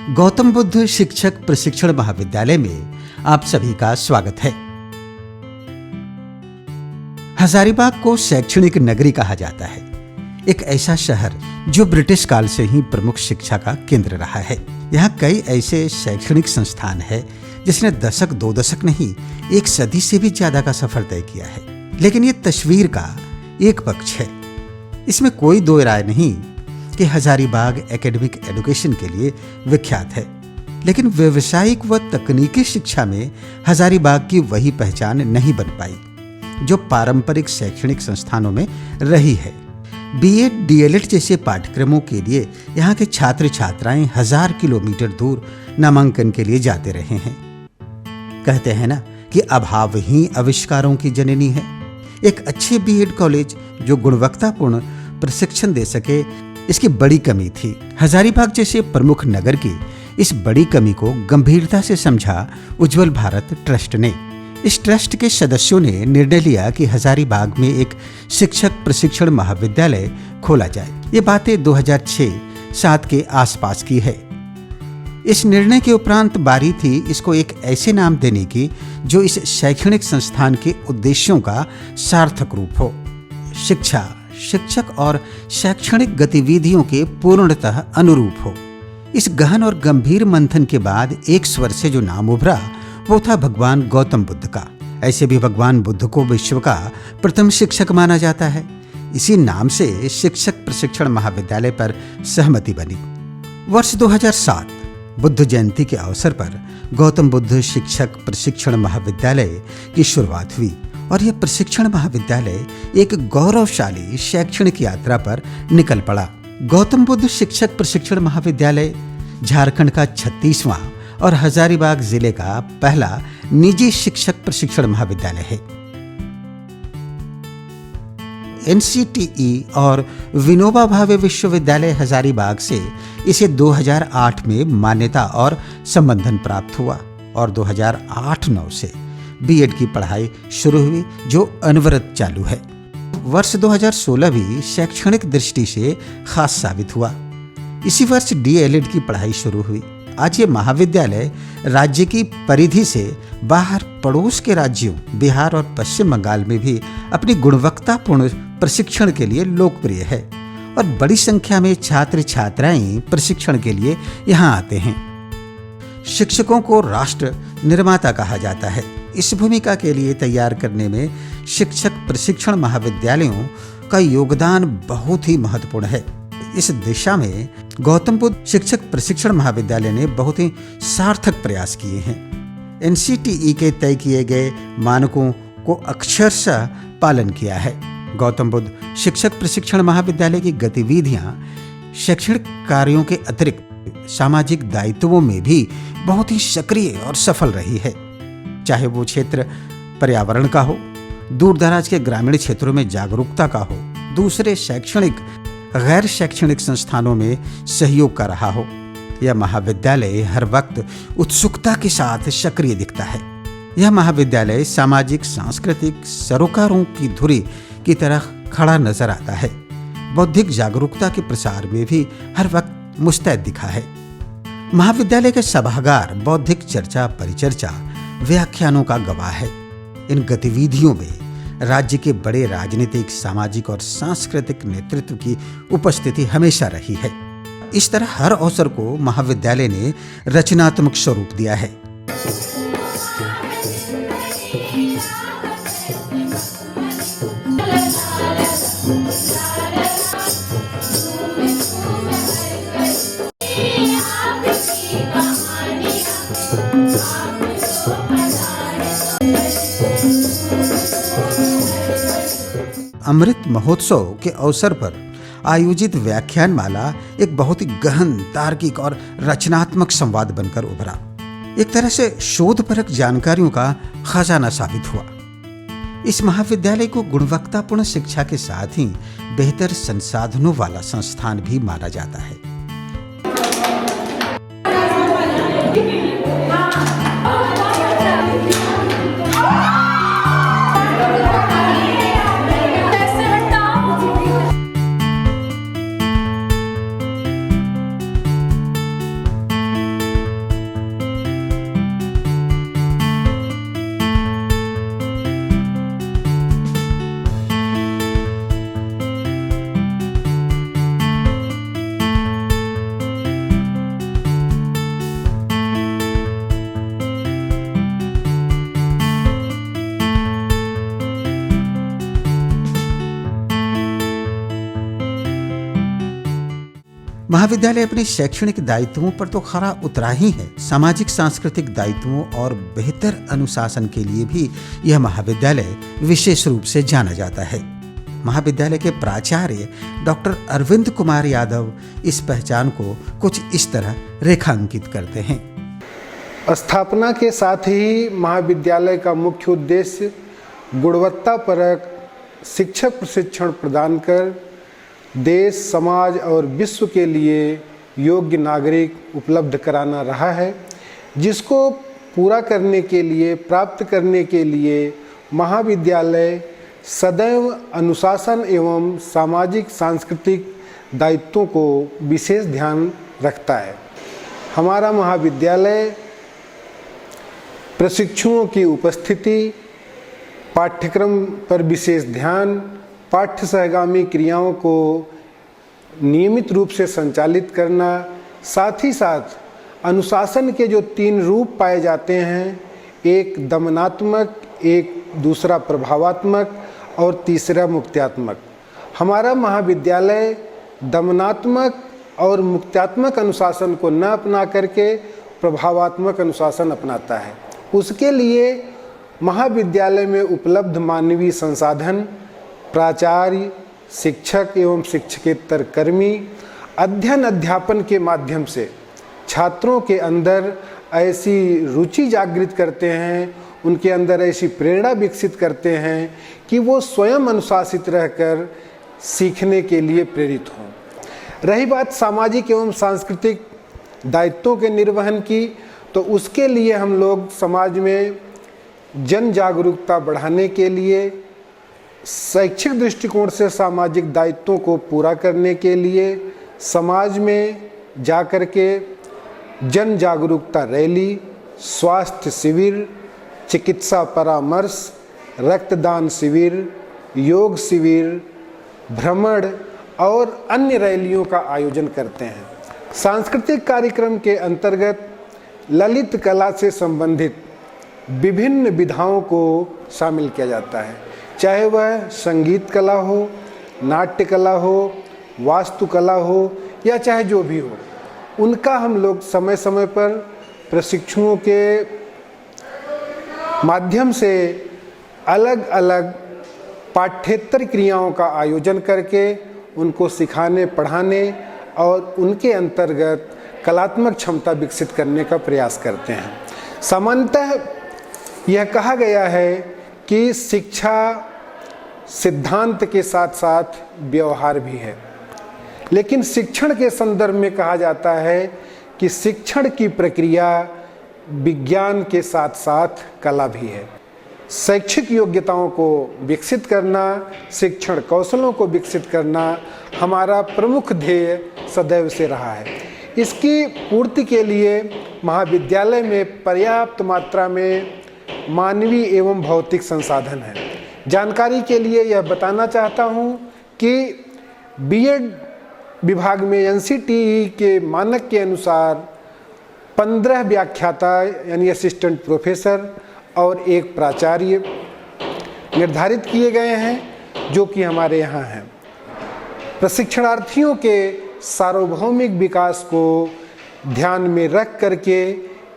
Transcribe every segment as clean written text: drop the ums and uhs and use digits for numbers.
गौतम बुद्ध शिक्षक प्रशिक्षण महाविद्यालय में आप सभी का स्वागत है। हजारीबाग को शैक्षणिक नगरी कहा जाता है। एक ऐसा शहर जो ब्रिटिश काल से ही प्रमुख शिक्षा का केंद्र रहा है। यहाँ कई ऐसे शैक्षणिक संस्थान है जिसने दशक दो दशक नहीं, एक सदी से भी ज्यादा का सफर तय किया है। लेकिन ये तस्वीर का एक पक्ष है। इसमें कोई दो राय नहीं कि हजारीबाग एकेडमिक एजुकेशन के लिए विख्यात है, लेकिन व्यावसायिक व तकनीकी शिक्षा में हजारीबाग की वही पहचान नहीं बन पाई जो पारंपरिक शैक्षणिक संस्थानों में रही है। बीएड, डीएलएड जैसे पाठ्यक्रमों के लिए यहाँ के छात्र छात्राएं 1000 किलोमीटर दूर नामांकन के लिए जाते रहे हैं। कहते हैं ना कि अभाव ही आविष्कारों की जननी है। एक अच्छे बीएड कॉलेज जो गुणवत्तापूर्ण प्रशिक्षण दे सके, इसकी बड़ी कमी थी। हजारीबाग जैसे प्रमुख नगर की इस बड़ी कमी को गंभीरता से समझा उज्जवल भारत ट्रस्ट ने। इस ट्रस्ट के सदस्यों ने निर्णय लिया कि हजारीबाग में एक शिक्षक प्रशिक्षण महाविद्यालय खोला जाए। ये बातें 2006-07 के आसपास की है। इस निर्णय के उपरांत बारी थी इसको एक ऐसे नाम देने की जो इस शैक्षणिक संस्थान के उद्देश्यों का सार्थक रूप हो। शिक्षा, शिक्षक और शैक्षणिक गतिविधियों के पूर्णतः अनुरूप हो। इस गहन और गंभीर मंथन के बाद एक स्वर से जो नाम उभरा वो था भगवान गौतम बुद्ध का। ऐसे भी भगवान बुद्ध को विश्व का प्रथम शिक्षक माना जाता है। इसी नाम से शिक्षक प्रशिक्षण महाविद्यालय पर सहमति बनी। वर्ष 2007 बुद्ध जयंती के अवसर पर गौतम बुद्ध शिक्षक प्रशिक्षण महाविद्यालय की शुरुआत हुई और यह प्रशिक्षण महाविद्यालय एक गौरवशाली शैक्षणिक यात्रा पर निकल पड़ा। गौतम बुद्ध शिक्षक प्रशिक्षण महाविद्यालय झारखंड का 36वां और हजारीबाग जिले का पहला निजी शिक्षक प्रशिक्षण महाविद्यालय है। एनसीटीई और विनोबा भावे विश्वविद्यालय हजारीबाग से इसे 2008 में मान्यता और संबंधन प्राप्त हुआ और 2008-09 से बीएड की पढ़ाई शुरू हुई जो अनवरत चालू है। वर्ष 2016 भी शैक्षणिक दृष्टि से खास साबित हुआ। इसी वर्ष डीएलएड की पढ़ाई शुरू हुई। आज ये महाविद्यालय राज्य की परिधि से बाहर पड़ोस के राज्यों बिहार और पश्चिम बंगाल में भी अपनी गुणवत्तापूर्ण प्रशिक्षण के लिए लोकप्रिय है और बड़ी संख्या में छात्र छात्राएं प्रशिक्षण के लिए यहाँ आते हैं। शिक्षकों को राष्ट्र निर्माता कहा जाता है। इस भूमिका के लिए तैयार करने में शिक्षक प्रशिक्षण महाविद्यालयों का योगदान बहुत ही महत्वपूर्ण है। इस दिशा में गौतम बुद्ध शिक्षक प्रशिक्षण महाविद्यालय ने बहुत ही सार्थक प्रयास किए हैं। एनसीटीई के तय किए गए मानकों को अक्षरशः पालन किया है। गौतम बुद्ध शिक्षक प्रशिक्षण महाविद्यालय की गतिविधियां शैक्षणिक कार्यों के अतिरिक्त सामाजिक दायित्वों में भी बहुत ही सक्रिय और सफल रही है। चाहे वो क्षेत्र पर्यावरण का हो, दूर दराज के ग्रामीण क्षेत्रों में जागरूकता का हो, दूसरे शैक्षणिक गैर शैक्षणिक संस्थानों में सहयोग कर रहा हो। यह महाविद्यालय हर वक्त उत्सुकता के साथ सक्रिय दिखता है। यह महाविद्यालय सामाजिक सांस्कृतिक सरोकारों की धुरी की तरह खड़ा नजर आता है। बौद्धिक जागरूकता के प्रसार में भी हर वक्त मुस्तैद दिखा है। महाविद्यालय के सभागार बौद्धिक चर्चा, परिचर्चा, व्याख्यानों का गवाह है। इन गतिविधियों में राज्य के बड़े राजनीतिक, सामाजिक और सांस्कृतिक नेतृत्व की उपस्थिति हमेशा रही है। इस तरह हर अवसर को महाविद्यालय ने रचनात्मक स्वरूप दिया है। अमृत महोत्सव के अवसर पर आयोजित व्याख्यान माला एक बहुत ही गहन, तार्किक और रचनात्मक संवाद बनकर उभरा। एक तरह से शोधपरक जानकारियों का खजाना साबित हुआ। इस महाविद्यालय को गुणवत्तापूर्ण शिक्षा के साथ ही बेहतर संसाधनों वाला संस्थान भी माना जाता है। महाविद्यालय अपने शैक्षणिक दायित्वों पर तो खरा उतरा ही है, सामाजिक सांस्कृतिक दायित्वों और बेहतर अनुशासन के लिए भी यह महाविद्यालय विशेष रूप से जाना जाता है। महाविद्यालय के प्राचार्य डॉक्टर अरविंद कुमार यादव इस पहचान को कुछ इस तरह रेखांकित करते हैं। स्थापना के साथ ही महाविद्यालय का मुख्य उद्देश्य गुणवत्तापरक शिक्षक प्रशिक्षण प्रदान कर देश, समाज और विश्व के लिए योग्य नागरिक उपलब्ध कराना रहा है, जिसको पूरा करने के लिए, प्राप्त करने के लिए महाविद्यालय सदैव अनुशासन एवं सामाजिक सांस्कृतिक दायित्वों को विशेष ध्यान रखता है। हमारा महाविद्यालय प्रशिक्षुओं की उपस्थिति, पाठ्यक्रम पर विशेष ध्यान, पाठ्य सहगामी क्रियाओं को नियमित रूप से संचालित करना, साथ ही साथ अनुशासन के जो 3 रूप पाए जाते हैं, एक दमनात्मक, एक दूसरा प्रभावात्मक और तीसरा मुक्त्यात्मक। हमारा महाविद्यालय दमनात्मक और मुक्त्यात्मक अनुशासन को न अपना करके प्रभावात्मक अनुशासन अपनाता है। उसके लिए महाविद्यालय में उपलब्ध मानवीय संसाधन, प्राचार्य, शिक्षक एवं शिक्षकेतर कर्मी अध्ययन अध्यापन के माध्यम से छात्रों के अंदर ऐसी रुचि जागृत करते हैं, उनके अंदर ऐसी प्रेरणा विकसित करते हैं कि वो स्वयं अनुशासित रहकर सीखने के लिए प्रेरित हों। रही बात सामाजिक एवं सांस्कृतिक दायित्वों के निर्वहन की, तो उसके लिए हम लोग समाज में जन जागरूकता बढ़ाने के लिए, शैक्षिक दृष्टिकोण से सामाजिक दायित्वों को पूरा करने के लिए समाज में जाकर के जन जागरूकता रैली, स्वास्थ्य शिविर, चिकित्सा परामर्श, रक्तदान शिविर, योग शिविर, भ्रमण और अन्य रैलियों का आयोजन करते हैं। सांस्कृतिक कार्यक्रम के अंतर्गत ललित कला से संबंधित विभिन्न विधाओं को शामिल किया जाता है, चाहे वह संगीत कला हो, नाट्य कला हो, वास्तुकला हो या चाहे जो भी हो। उनका हम लोग समय समय पर प्रशिक्षुओं के माध्यम से अलग अलग पाठ्येतर क्रियाओं का आयोजन करके उनको सिखाने, पढ़ाने और उनके अंतर्गत कलात्मक क्षमता विकसित करने का प्रयास करते हैं। सामान्यतः यह कहा गया है कि शिक्षा सिद्धांत के साथ साथ व्यवहार भी है, लेकिन शिक्षण के संदर्भ में कहा जाता है कि शिक्षण की प्रक्रिया विज्ञान के साथ साथ कला भी है। शैक्षिक योग्यताओं को विकसित करना, शिक्षण कौशलों को विकसित करना हमारा प्रमुख ध्येय सदैव से रहा है। इसकी पूर्ति के लिए महाविद्यालय में पर्याप्त मात्रा में मानवीय एवं भौतिक संसाधन है। जानकारी के लिए यह बताना चाहता हूँ कि बीएड विभाग में एनसीटीई के मानक के अनुसार 15 व्याख्याता यानी असिस्टेंट प्रोफेसर और एक प्राचार्य निर्धारित किए गए हैं, जो कि हमारे यहाँ हैं। प्रशिक्षणार्थियों के सार्वभौमिक विकास को ध्यान में रख करके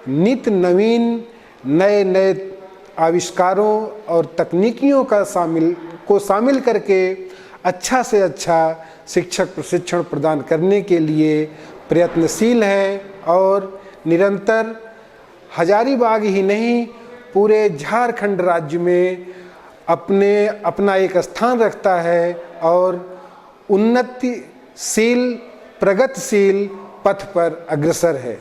नित्य नवीन नए आविष्कारों और तकनीकियों का शामिल करके अच्छा से अच्छा शिक्षक प्रशिक्षण प्रदान करने के लिए प्रयत्नशील है और निरंतर हजारीबाग ही नहीं पूरे झारखंड राज्य में अपना एक स्थान रखता है और उन्नतिशील प्रगतिशील पथ पर अग्रसर है।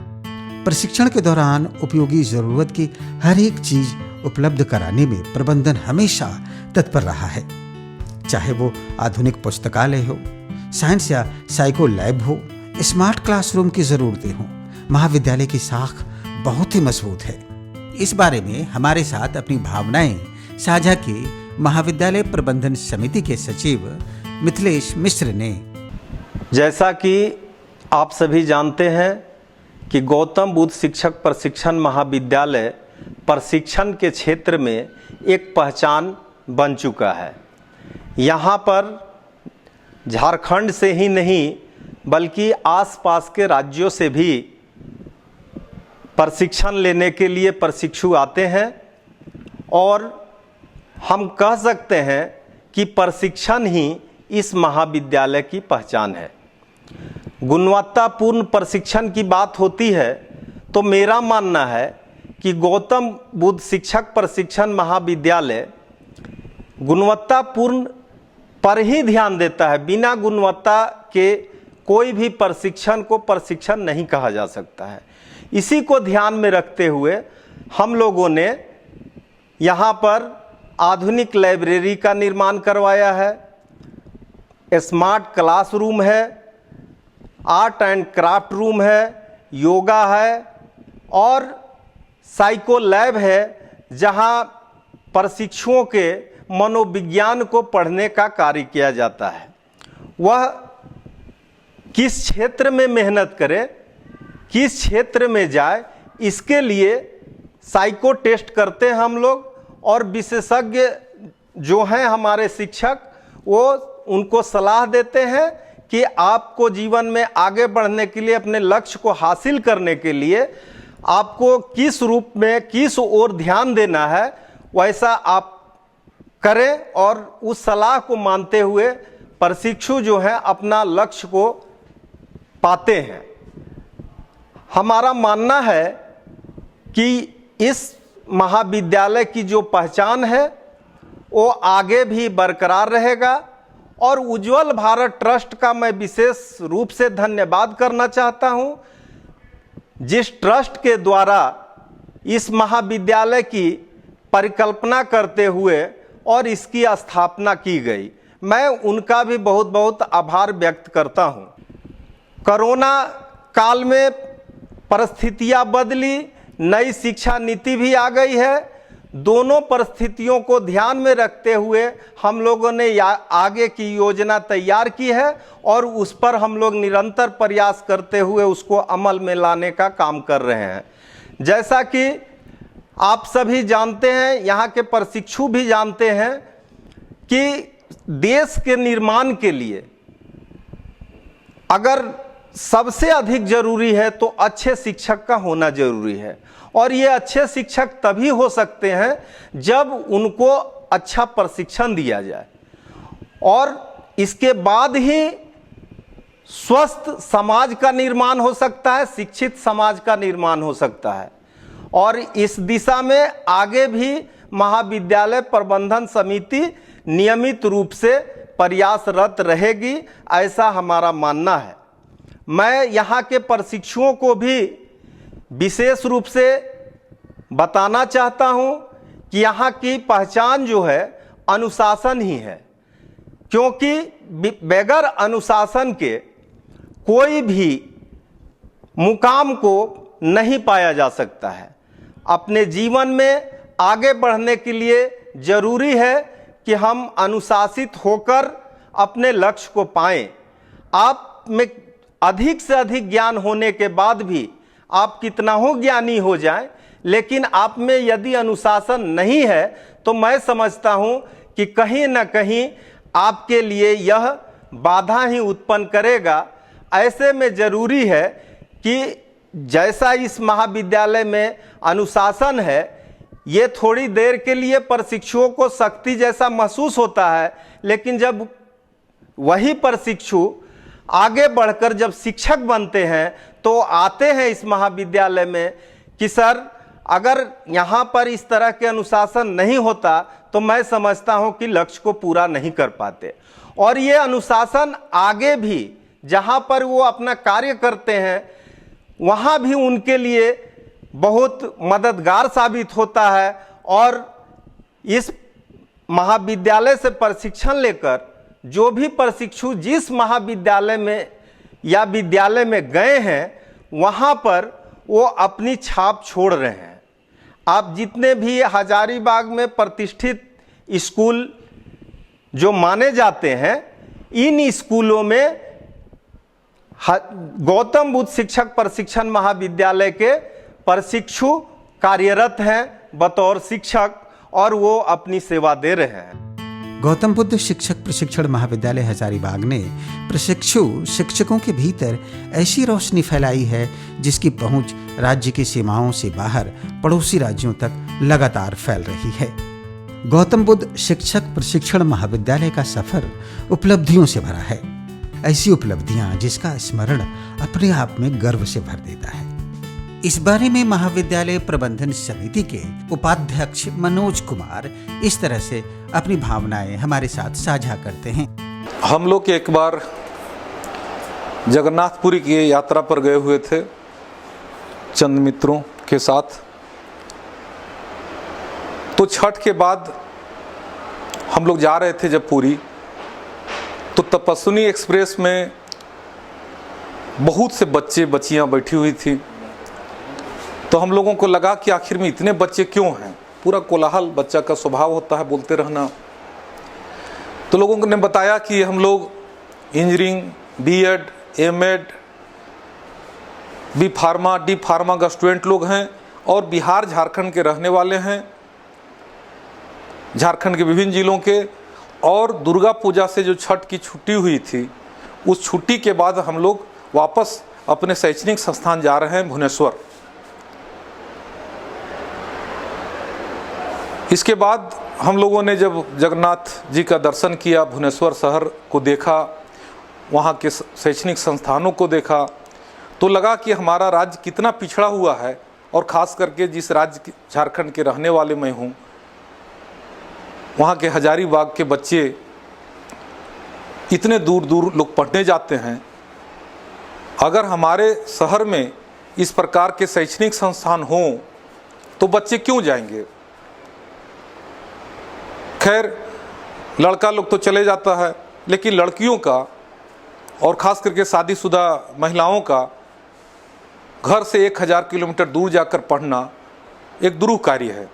प्रशिक्षण के दौरान उपयोगी जरूरत की हर एक चीज उपलब्ध कराने में प्रबंधन हमेशा तत्पर रहा है, चाहे वो आधुनिक पुस्तकालय हो, साइंस या साइको लैब हो, स्मार्ट क्लासरूम की जरूरतें हों। महाविद्यालय की साख बहुत ही मजबूत है। इस बारे में हमारे साथ अपनी भावनाएं साझा की महाविद्यालय प्रबंधन समिति के सचिव मिथिलेश मिश्र ने। जैसा कि आप सभी जानते हैं कि गौतम बुद्ध शिक्षक प्रशिक्षण महाविद्यालय प्रशिक्षण के क्षेत्र में एक पहचान बन चुका है। यहाँ पर झारखंड से ही नहीं बल्कि आसपास के राज्यों से भी प्रशिक्षण लेने के लिए प्रशिक्षु आते हैं। और हम कह सकते हैं कि प्रशिक्षण ही इस महाविद्यालय की पहचान है। गुणवत्तापूर्ण प्रशिक्षण की बात होती है तो मेरा मानना है कि गौतम बुद्ध शिक्षक प्रशिक्षण महाविद्यालय गुणवत्तापूर्ण पर ही ध्यान देता है। बिना गुणवत्ता के कोई भी प्रशिक्षण को प्रशिक्षण नहीं कहा जा सकता है। इसी को ध्यान में रखते हुए हम लोगों ने यहाँ पर आधुनिक लाइब्रेरी का निर्माण करवाया है, स्मार्ट क्लासरूम है, आर्ट एंड क्राफ्ट रूम है, योगा है और साइको लैब है, जहाँ प्रशिक्षुओं के मनोविज्ञान को पढ़ने का कार्य किया जाता है। वह किस क्षेत्र में मेहनत करे, किस क्षेत्र में जाए, इसके लिए साइको टेस्ट करते हैं हम लोग। और विशेषज्ञ जो हैं हमारे शिक्षक, वो उनको सलाह देते हैं कि आपको जीवन में आगे बढ़ने के लिए, अपने लक्ष्य को हासिल करने के लिए आपको किस रूप में, किस ओर ध्यान देना है, वैसा आप करें। और उस सलाह को मानते हुए प्रशिक्षु जो है अपना लक्ष्य को पाते हैं। हमारा मानना है कि इस महाविद्यालय की जो पहचान है वो आगे भी बरकरार रहेगा। और उज्जवल भारत ट्रस्ट का मैं विशेष रूप से धन्यवाद करना चाहता हूं, जिस ट्रस्ट के द्वारा इस महाविद्यालय की परिकल्पना करते हुए और इसकी स्थापना की गई। मैं उनका भी बहुत बहुत आभार व्यक्त करता हूं। कोरोना काल में परिस्थितियां बदली, नई शिक्षा नीति भी आ गई है। दोनों परिस्थितियों को ध्यान में रखते हुए हम लोगों ने आगे की योजना तैयार की है और उस पर हम लोग निरंतर प्रयास करते हुए उसको अमल में लाने का काम कर रहे हैं। जैसा कि आप सभी जानते हैं, यहाँ के प्रशिक्षु भी जानते हैं कि देश के निर्माण के लिए अगर सबसे अधिक जरूरी है तो अच्छे शिक्षक का होना जरूरी है। और ये अच्छे शिक्षक तभी हो सकते हैं जब उनको अच्छा प्रशिक्षण दिया जाए, और इसके बाद ही स्वस्थ समाज का निर्माण हो सकता है, शिक्षित समाज का निर्माण हो सकता है। और इस दिशा में आगे भी महाविद्यालय प्रबंधन समिति नियमित रूप से प्रयासरत रहेगी, ऐसा हमारा मानना है। मैं यहाँ के प्रशिक्षुओं को भी विशेष रूप से बताना चाहता हूँ कि यहाँ की पहचान जो है अनुशासन ही है, क्योंकि बगैर अनुशासन के कोई भी मुकाम को नहीं पाया जा सकता है। अपने जीवन में आगे बढ़ने के लिए जरूरी है कि हम अनुशासित होकर अपने लक्ष्य को पाएं। आप में अधिक से अधिक ज्ञान होने के बाद भी आप कितना हो ज्ञानी हो जाएं, लेकिन आप में यदि अनुशासन नहीं है तो मैं समझता हूं कि कहीं ना कहीं आपके लिए यह बाधा ही उत्पन्न करेगा। ऐसे में जरूरी है कि जैसा इस महाविद्यालय में अनुशासन है, ये थोड़ी देर के लिए प्रशिक्षुओं को सख्ती जैसा महसूस होता है, लेकिन जब वही प्रशिक्षु आगे बढ़कर जब शिक्षक बनते हैं तो आते हैं इस महाविद्यालय में कि सर, अगर यहाँ पर इस तरह के अनुशासन नहीं होता तो मैं समझता हूँ कि लक्ष्य को पूरा नहीं कर पाते। और ये अनुशासन आगे भी जहाँ पर वो अपना कार्य करते हैं वहाँ भी उनके लिए बहुत मददगार साबित होता है। और इस महाविद्यालय से प्रशिक्षण लेकर जो भी प्रशिक्षु जिस महाविद्यालय में या विद्यालय में गए हैं वहाँ पर वो अपनी छाप छोड़ रहे हैं। आप जितने भी हजारीबाग में प्रतिष्ठित स्कूल जो माने जाते हैं, इन स्कूलों में गौतम बुद्ध शिक्षक प्रशिक्षण महाविद्यालय के प्रशिक्षु कार्यरत हैं बतौर शिक्षक, और वो अपनी सेवा दे रहे हैं। गौतम बुद्ध शिक्षक प्रशिक्षण महाविद्यालय हजारीबाग ने प्रशिक्षु शिक्षकों के भीतर ऐसी रोशनी फैलाई है जिसकी पहुंच राज्य की सीमाओं से बाहर पड़ोसी राज्यों तक लगातार फैल रही है। गौतम बुद्ध शिक्षक प्रशिक्षण महाविद्यालय का सफर उपलब्धियों से भरा है। ऐसी उपलब्धियां जिसका स्मरण अपने आप में गर्व से भर देता है। इस बारे में महाविद्यालय प्रबंधन समिति के उपाध्यक्ष मनोज कुमार इस तरह से अपनी भावनाएं हमारे साथ साझा करते हैं। हम लोग एक बार जगन्नाथपुरी की यात्रा पर गए हुए थे चंद मित्रों के साथ। तो छठ के बाद हम लोग जा रहे थे जब पुरी, तो तपस्विनी एक्सप्रेस में बहुत से बच्चे बच्चियां बैठी हुई थी। तो हम लोगों को लगा कि आखिर में इतने बच्चे क्यों हैं। पूरा कोलाहल, बच्चा का स्वभाव होता है बोलते रहना। तो लोगों ने बताया कि हम लोग engineering, B Ed, M Ed, B pharma, D pharma का स्टूडेंट लोग हैं और बिहार झारखंड के रहने वाले हैं, झारखंड के विभिन्न जिलों के। और दुर्गा पूजा से जो छठ की छुट्टी हुई थी, उस छुट्टी के बाद हम लोग वापस अपने शैक्षणिक संस्थान जा रहे हैं भुवनेश्वर। इसके बाद हम लोगों ने जब जगन्नाथ जी का दर्शन किया, भुवनेश्वर शहर को देखा, वहाँ के शैक्षणिक संस्थानों को देखा, तो लगा कि हमारा राज्य कितना पिछड़ा हुआ है। और ख़ास करके जिस राज्य झारखंड के रहने वाले मैं हूँ, वहाँ के हजारीबाग के बच्चे इतने दूर दूर लोग पढ़ने जाते हैं। अगर हमारे शहर में इस प्रकार के शैक्षणिक संस्थान हों तो बच्चे क्यों जाएंगे। खैर, लड़का लोग तो चले जाता है, लेकिन लड़कियों का और ख़ास करके शादीशुदा महिलाओं का घर से 1000 किलोमीटर दूर जाकर पढ़ना एक दुरूह कार्य है।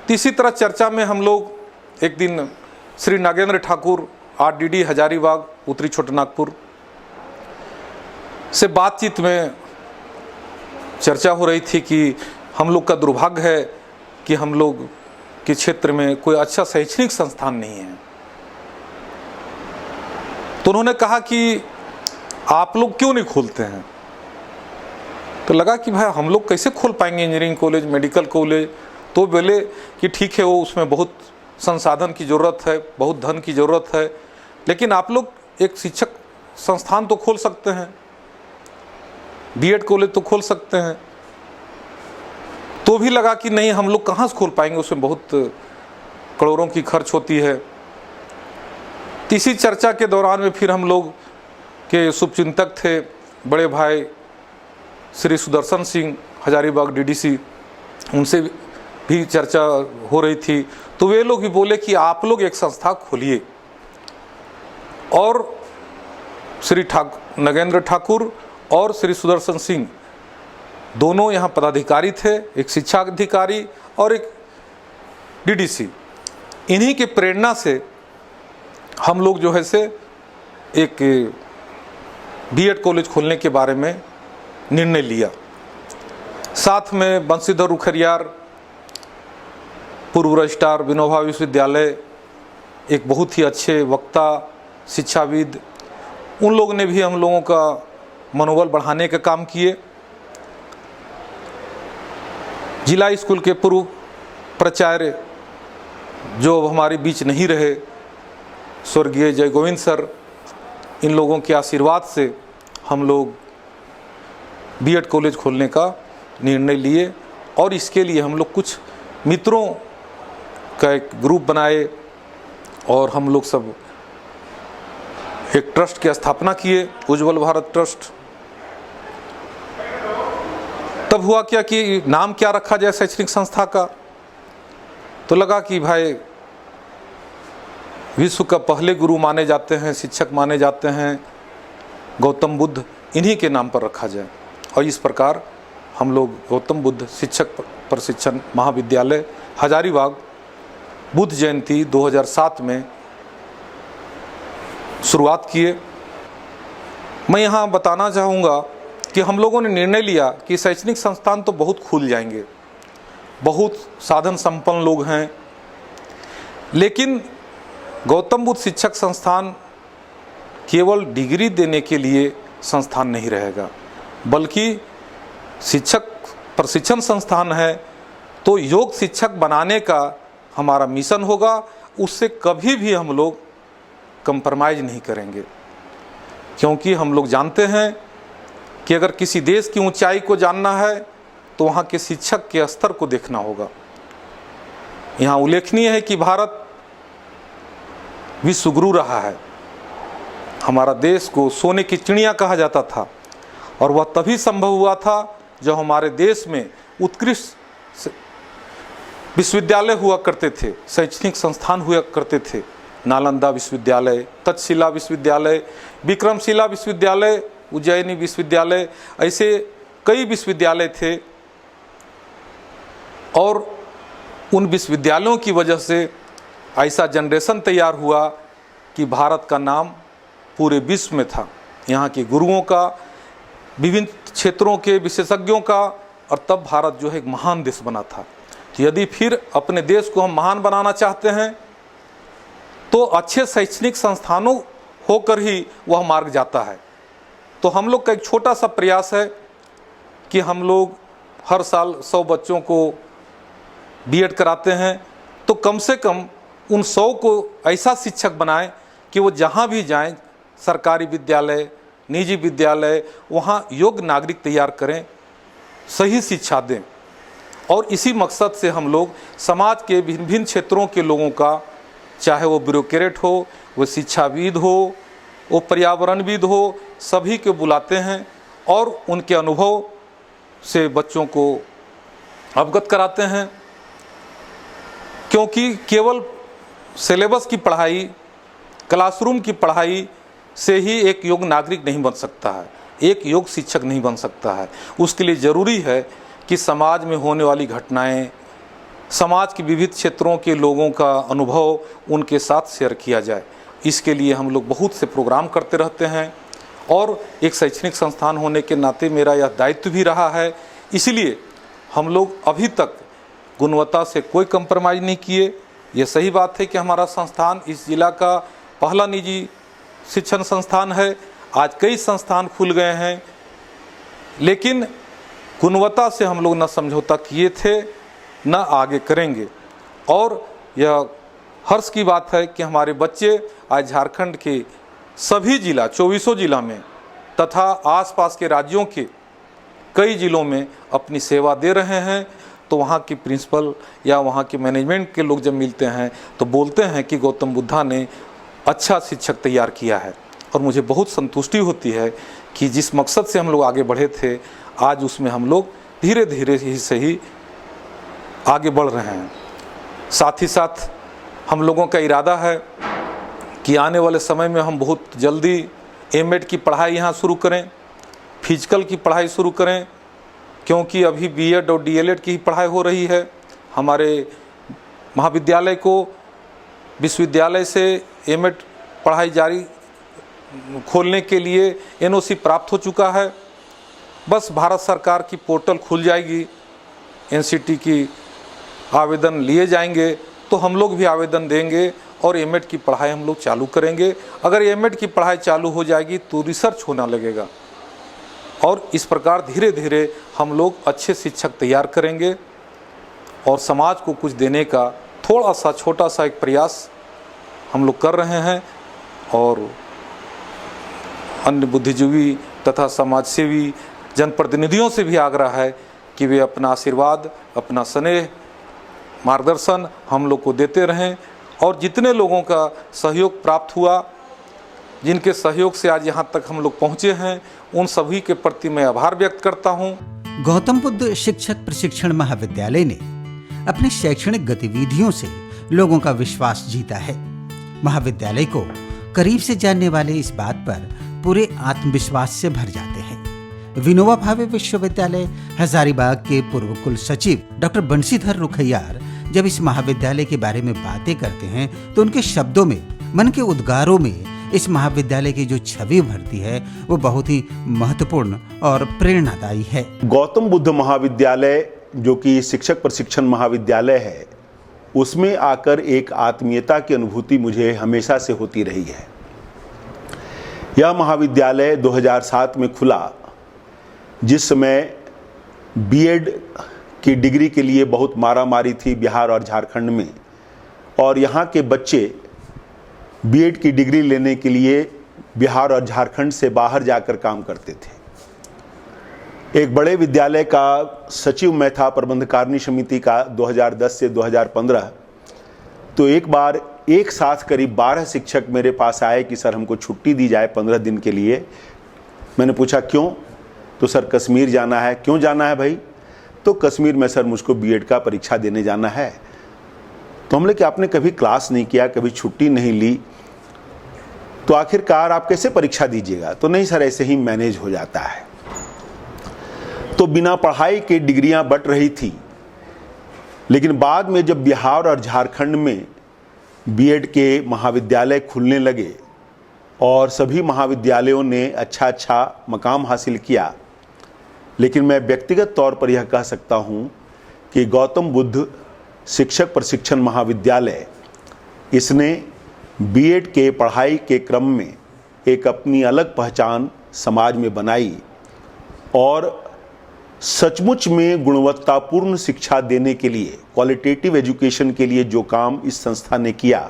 तो इसी तरह चर्चा में हम लोग एक दिन श्री नागेंद्र ठाकुर आरडीडी हजारीबाग उत्तरी छोटानागपुर से बातचीत में चर्चा हो रही थी कि हम लोग का दुर्भाग्य है कि हम लोग के क्षेत्र में कोई अच्छा शैक्षणिक संस्थान नहीं है। तो उन्होंने कहा कि आप लोग क्यों नहीं खोलते हैं। तो लगा कि भाई हम लोग कैसे खोल पाएंगे इंजीनियरिंग कॉलेज, मेडिकल कॉलेज। तो बोले कि ठीक है, वो उसमें बहुत संसाधन की ज़रूरत है, बहुत धन की ज़रूरत है, लेकिन आप लोग एक शिक्षक संस्थान तो खोल सकते हैं, बीएड कॉलेज तो खोल सकते हैं। तो भी लगा कि नहीं, हम लोग कहाँ से खोल पाएंगे, उसमें बहुत करोड़ों की खर्च होती है। इसी चर्चा के दौरान में फिर हम लोग के शुभचिंतक थे बड़े भाई श्री सुदर्शन सिंह हजारीबाग डीडीसी, उनसे भी चर्चा हो रही थी। तो वे लोग भी बोले कि आप लोग एक संस्था खोलिए। और श्री नगेंद्र ठाकुर और श्री सुदर्शन सिंह दोनों यहाँ पदाधिकारी थे, एक शिक्षा अधिकारी और एक डीडीसी। इन्हीं के प्रेरणा से हम लोग जो है से एक बीएड कॉलेज खोलने के बारे में निर्णय लिया। साथ में बंशीधर उखरियार, पूर्व रजिस्ट्रार विनोबा विश्वविद्यालय, एक बहुत ही अच्छे वक्ता, शिक्षाविद, उन लोगों ने भी हम लोगों का मनोबल बढ़ाने का काम किए। जिला स्कूल के पूर्व प्राचार्य जो हमारे बीच नहीं रहे, स्वर्गीय जय गोविंद सर, इन लोगों के आशीर्वाद से हम लोग बीएड कॉलेज खोलने का निर्णय लिए। और इसके लिए हम लोग कुछ मित्रों का एक ग्रुप बनाए और हम लोग सब एक ट्रस्ट की स्थापना किए, उज्ज्वल भारत ट्रस्ट। तब हुआ क्या कि नाम क्या रखा जाए शैक्षणिक संस्था का। तो लगा कि भाई विश्व का पहले गुरु माने जाते हैं, शिक्षक माने जाते हैं गौतम बुद्ध, इन्हीं के नाम पर रखा जाए। और इस प्रकार हम लोग गौतम बुद्ध शिक्षक प्रशिक्षण महाविद्यालय हजारीबाग बुद्ध जयंती 2007 में शुरुआत किए। मैं यहाँ बताना चाहूँगा कि हम लोगों ने निर्णय लिया कि शैक्षणिक संस्थान तो बहुत खुल जाएंगे, बहुत साधन संपन्न लोग हैं, लेकिन गौतम बुद्ध शिक्षक संस्थान केवल डिग्री देने के लिए संस्थान नहीं रहेगा, बल्कि शिक्षक प्रशिक्षण संस्थान है तो योग शिक्षक बनाने का हमारा मिशन होगा। उससे कभी भी हम लोग कंप्रोमाइज़ नहीं करेंगे, क्योंकि हम लोग जानते हैं कि अगर किसी देश की ऊंचाई को जानना है तो वहाँ के शिक्षक के स्तर को देखना होगा। यहाँ उल्लेखनीय है कि भारत विश्वगुरु रहा है। हमारा देश को सोने की चिड़िया कहा जाता था, और वह तभी संभव हुआ था जब हमारे देश में उत्कृष्ट विश्वविद्यालय हुआ करते थे, शैक्षणिक संस्थान हुआ करते थे। नालंदा विश्वविद्यालय, तक्षशिला विश्वविद्यालय, विक्रमशिला विश्वविद्यालय, उज्जैनी विश्वविद्यालय, ऐसे कई विश्वविद्यालय थे। और उन विश्वविद्यालयों की वजह से ऐसा जनरेशन तैयार हुआ कि भारत का नाम पूरे विश्व में था। यहाँ के गुरुओं का, विभिन्न क्षेत्रों के विशेषज्ञों का, और तब भारत जो है एक महान देश बना था। यदि फिर अपने देश को हम महान बनाना चाहते हैं तो अच्छे शैक्षणिक संस्थानों होकर ही वह मार्ग जाता है। तो हम लोग का एक छोटा सा प्रयास है कि हम लोग हर साल 100 बच्चों को बीएड कराते हैं, तो कम से कम उन 100 को ऐसा शिक्षक बनाएं कि वो जहाँ भी जाएं, सरकारी विद्यालय, निजी विद्यालय, वहाँ योग्य नागरिक तैयार करें, सही शिक्षा दें। और इसी मकसद से हम लोग समाज के भिन्न भिन्न क्षेत्रों के लोगों का, चाहे वो ब्यूरोक्रेट हो, वो शिक्षाविद हो, वो पर्यावरणविद हो, सभी को बुलाते हैं और उनके अनुभव से बच्चों को अवगत कराते हैं। क्योंकि केवल सिलेबस की पढ़ाई, क्लासरूम की पढ़ाई से ही एक योग्य नागरिक नहीं बन सकता है, एक योग्य शिक्षक नहीं बन सकता है। उसके लिए ज़रूरी है कि समाज में होने वाली घटनाएं, समाज के विविध क्षेत्रों के लोगों का अनुभव उनके साथ शेयर किया जाए। इसके लिए हम लोग बहुत से प्रोग्राम करते रहते हैं, और एक शैक्षणिक संस्थान होने के नाते मेरा यह दायित्व भी रहा है। इसलिए हम लोग अभी तक गुणवत्ता से कोई कंप्रोमाइज़ नहीं किए। ये सही बात है कि हमारा संस्थान इस जिला का पहला निजी शिक्षण संस्थान है। आज कई संस्थान खुल गए हैं, लेकिन गुणवत्ता से हम लोग न समझौता किए थे, न आगे करेंगे। और यह हर्ष की बात है कि हमारे बच्चे आज झारखंड के सभी जिला, 24 जिला में तथा आसपास के राज्यों के कई जिलों में अपनी सेवा दे रहे हैं। तो वहाँ की प्रिंसिपल या वहाँ के मैनेजमेंट के लोग जब मिलते हैं तो बोलते हैं कि गौतम बुद्धा ने अच्छा शिक्षक तैयार किया है। और मुझे बहुत संतुष्टि होती है कि जिस मकसद से हम लोग आगे बढ़े थे, आज उसमें हम लोग धीरे धीरे ही सही आगे बढ़ रहे हैं। साथ ही साथ हम लोगों का इरादा है कि आने वाले समय में हम बहुत जल्दी एमएड की पढ़ाई यहाँ शुरू करें, फिजिकल की पढ़ाई शुरू करें, क्योंकि अभी बीएड और डीएलएड की पढ़ाई हो रही है। हमारे महाविद्यालय को विश्वविद्यालय से एमएड पढ़ाई जारी खोलने के लिए एनओसी प्राप्त हो चुका है। बस भारत सरकार की पोर्टल खुल जाएगी, एनसीटी की आवेदन लिए जाएंगे तो हम लोग भी आवेदन देंगे और एमएड की पढ़ाई हम लोग चालू करेंगे। अगर एमएड की पढ़ाई चालू हो जाएगी तो रिसर्च होना लगेगा, और इस प्रकार धीरे धीरे हम लोग अच्छे शिक्षक तैयार करेंगे और समाज को कुछ देने का थोड़ा सा छोटा सा एक प्रयास हम लोग कर रहे हैं। और अन्य बुद्धिजीवी तथा समाजसेवी जनप्रतिनिधियों से भी आग्रह है कि वे अपना आशीर्वाद, अपना स्नेह, मार्गदर्शन हम लोग को देते रहें। और जितने लोगों का सहयोग प्राप्त हुआ, जिनके सहयोग से आज यहाँ तक हम लोग पहुँचे हैं, उन सभी के प्रति मैं आभार व्यक्त करता हूँ। गौतम बुद्ध शिक्षक प्रशिक्षण महाविद्यालय ने अपनी शैक्षणिक गतिविधियों से लोगों का विश्वास जीता है। महाविद्यालय को करीब से जानने वाले इस बात पर पूरे आत्मविश्वास से भर जाते हैं। विनोबा भावे विश्वविद्यालय हजारीबाग के पूर्व कुल सचिव डॉक्टर बंशीधर रुखैयार जब इस महाविद्यालय के बारे में बातें करते हैं तो उनके शब्दों में, मन के उद्गारों में इस महाविद्यालय की जो छवि भरती है वो बहुत ही महत्वपूर्ण और प्रेरणादायी है। गौतम बुद्ध महाविद्यालय जो कि शिक्षक प्रशिक्षण महाविद्यालय है, उसमें आकर एक आत्मीयता की अनुभूति मुझे हमेशा से होती रही है। यह महाविद्यालय 2007 में खुला, जिस समय बीएड की डिग्री के लिए बहुत मारामारी थी बिहार और झारखंड में, और यहाँ के बच्चे बीएड की डिग्री लेने के लिए बिहार और झारखंड से बाहर जाकर काम करते थे। एक बड़े विद्यालय का सचिव मैं था, प्रबंधकारिणी समिति का 2010 से 2015। तो एक बार एक साथ करीब 12 शिक्षक मेरे पास आए कि सर हमको छुट्टी दी जाए 15 दिन के लिए। मैंने पूछा क्यों? तो सर कश्मीर जाना है। क्यों जाना है भाई? तो कश्मीर में सर मुझको बीएड का परीक्षा देने जाना है। तो हमने कि आपने कभी क्लास नहीं किया, कभी छुट्टी नहीं ली, तो आखिरकार आप कैसे परीक्षा दीजिएगा? तो नहीं सर, ऐसे ही मैनेज हो जाता है। तो बिना पढ़ाई के डिग्रियां बंट रही थी, लेकिन बाद में जब बिहार और झारखंड में बीएड के महाविद्यालय खुलने लगे और सभी महाविद्यालयों ने अच्छा मकाम हासिल किया, लेकिन मैं व्यक्तिगत तौर पर यह कह सकता हूं कि गौतम बुद्ध शिक्षक प्रशिक्षण महाविद्यालय, इसने बीएड के पढ़ाई के क्रम में एक अपनी अलग पहचान समाज में बनाई और सचमुच में गुणवत्तापूर्ण शिक्षा देने के लिए, क्वालिटेटिव एजुकेशन के लिए जो काम इस संस्था ने किया,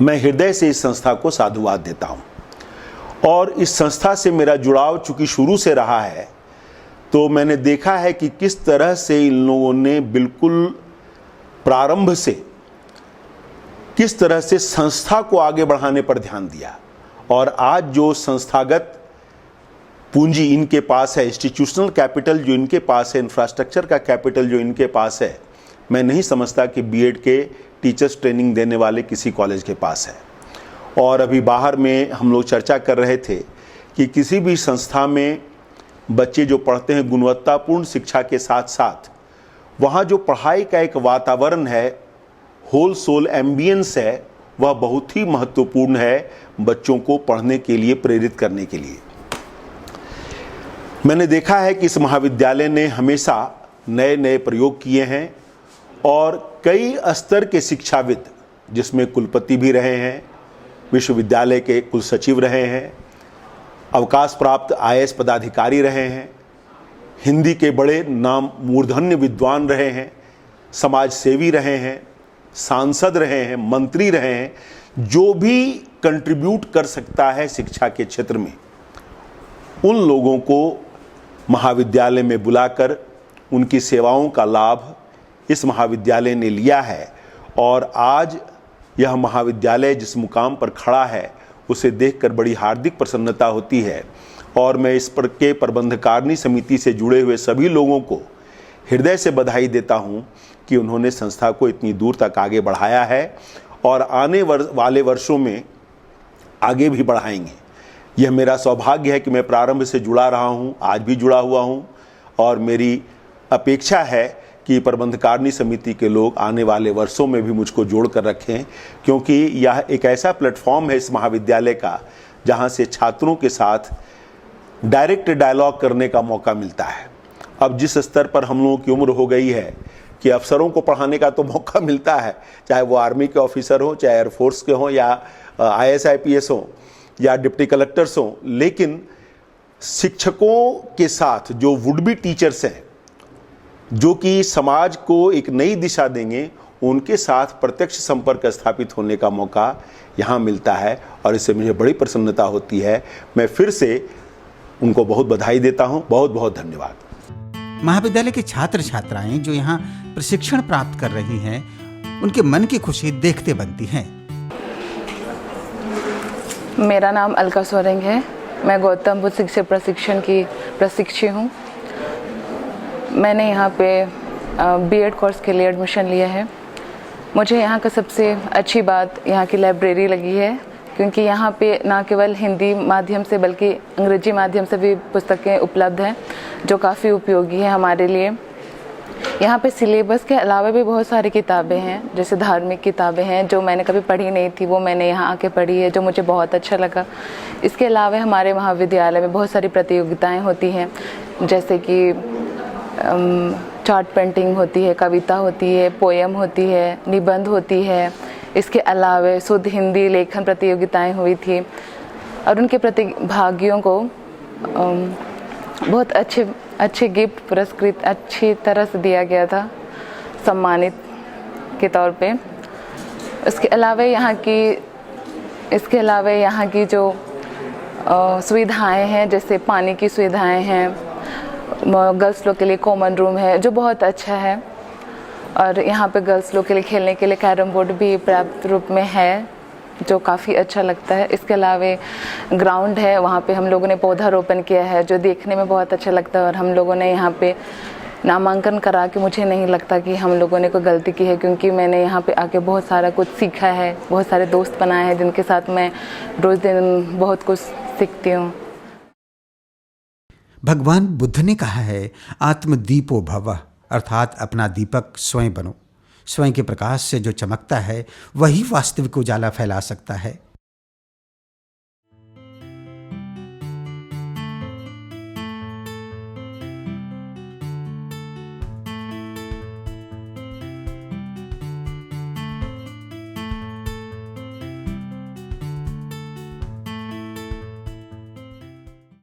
मैं हृदय से इस संस्था को साधुवाद देता हूं। और इस संस्था से मेरा जुड़ाव चूंकि शुरू से रहा है, तो मैंने देखा है कि किस तरह से इन लोगों ने बिल्कुल प्रारंभ से किस तरह से संस्था को आगे बढ़ाने पर ध्यान दिया। और आज जो संस्थागत पूंजी इनके पास है, इंस्टीट्यूशनल कैपिटल जो इनके पास है, इंफ्रास्ट्रक्चर का कैपिटल जो इनके पास है, मैं नहीं समझता कि बीएड के टीचर्स ट्रेनिंग देने वाले किसी कॉलेज के पास है। और अभी बाहर में हम लोग चर्चा कर रहे थे कि किसी भी संस्था में बच्चे जो पढ़ते हैं, गुणवत्तापूर्ण शिक्षा के साथ साथ वहाँ जो पढ़ाई का एक वातावरण है, होल सोल एम्बियंस है, वह बहुत ही महत्वपूर्ण है बच्चों को पढ़ने के लिए प्रेरित करने के लिए। मैंने देखा है कि इस महाविद्यालय ने हमेशा नए नए प्रयोग किए हैं और कई स्तर के शिक्षाविद, जिसमें कुलपति भी रहे हैं, विश्वविद्यालय के कुल सचिव रहे हैं, अवकाश प्राप्त आईएएस पदाधिकारी रहे हैं, हिंदी के बड़े नाम मूर्धन्य विद्वान रहे हैं, समाज सेवी रहे हैं, सांसद रहे हैं, मंत्री रहे हैं। जो भी कंट्रीब्यूट कर सकता है शिक्षा के क्षेत्र में, उन लोगों को महाविद्यालय में बुलाकर उनकी सेवाओं का लाभ इस महाविद्यालय ने लिया है। और आज यह महाविद्यालय जिस मुकाम पर खड़ा है, उसे देखकर बड़ी हार्दिक प्रसन्नता होती है। और मैं इस पर के प्रबंधकारिणी समिति से जुड़े हुए सभी लोगों को हृदय से बधाई देता हूं कि उन्होंने संस्था को इतनी दूर तक आगे बढ़ाया है और आने वाले वर्षों में आगे भी बढ़ाएंगे। यह मेरा सौभाग्य है कि मैं प्रारंभ से जुड़ा रहा हूं, आज भी जुड़ा हुआ हूं, और मेरी अपेक्षा है कि प्रबंधकारिणी समिति के लोग आने वाले वर्षों में भी मुझको जोड़ कर रखें, क्योंकि यह एक ऐसा प्लेटफॉर्म है इस महाविद्यालय का जहां से छात्रों के साथ डायरेक्ट डायलॉग करने का मौका मिलता है। अब जिस स्तर पर हम लोगों की उम्र हो गई है कि अफसरों को पढ़ाने का तो मौका मिलता है, चाहे वो आर्मी के ऑफिसर हो, चाहे एयरफोर्स के हों, या आईएएस आईपीएस हों, या डिप्टी कलेक्टर्स हों, लेकिन शिक्षकों के साथ जो वुड बी टीचर्स हैं, जो कि समाज को एक नई दिशा देंगे, उनके साथ प्रत्यक्ष संपर्क स्थापित होने का मौका यहाँ मिलता है और इससे मुझे बड़ी प्रसन्नता होती है। मैं फिर से उनको बहुत बधाई देता हूँ। बहुत बहुत धन्यवाद। महाविद्यालय के छात्र छात्राएं जो यहाँ प्रशिक्षण प्राप्त कर रही हैं, उनके मन की खुशी देखते बनती हैं। मेरा नाम अलका सोरेंग है। मैं गौतम बुद्ध शिक्षक प्रशिक्षण की प्रशिक्षु हूँ। मैंने यहाँ पे बीएड कोर्स के लिए एडमिशन लिया है। मुझे यहाँ का सबसे अच्छी बात यहाँ की लाइब्रेरी लगी है, क्योंकि यहाँ पे ना केवल हिंदी माध्यम से बल्कि अंग्रेजी माध्यम से भी पुस्तकें उपलब्ध हैं, जो काफ़ी उपयोगी है हमारे लिए। यहाँ पे सिलेबस के अलावा भी बहुत सारी किताबें हैं, जैसे धार्मिक किताबें हैं जो मैंने कभी पढ़ी नहीं थी, वो मैंने यहाँ आके पढ़ी है, जो मुझे बहुत अच्छा लगा। इसके अलावा हमारे महाविद्यालय में बहुत सारी प्रतियोगिताएं होती हैं, जैसे कि चार्ट पेंटिंग होती है, कविता होती है, पोएम होती है, निबंध होती है। इसके अलावा शुद्ध हिंदी लेखन प्रतियोगिताएं हुई थी और उनके प्रतिभागियों को बहुत अच्छे गिफ्ट पुरस्कृत अच्छी तरह से दिया गया था, सम्मानित के तौर पे। इसके अलावा यहाँ की जो सुविधाएं हैं, जैसे पानी की सुविधाएं हैं, गर्ल्स लोग के लिए कॉमन रूम है जो बहुत अच्छा है, और यहाँ पे गर्ल्स लोग के लिए खेलने के लिए कैरम बोर्ड भी पर्याप्त रूप में है जो काफ़ी अच्छा लगता है। इसके अलावा ग्राउंड है, वहाँ पे हम लोगों ने पौधारोपण किया है जो देखने में बहुत अच्छा लगता है, और हम लोगों ने यहाँ पे नामांकन करा के मुझे नहीं लगता कि हम लोगों ने कोई गलती की है, क्योंकि मैंने यहाँ पे आके बहुत सारा कुछ सीखा है, बहुत सारे दोस्त बनाए हैं जिनके साथ मैं रोज़ दिन बहुत कुछ सीखती हूँ। भगवान बुद्ध ने कहा है, आत्मदीपो भव, अर्थात अपना दीपक स्वयं बनो। स्वयं के प्रकाश से जो चमकता है वही वास्तविक उजाला फैला सकता है।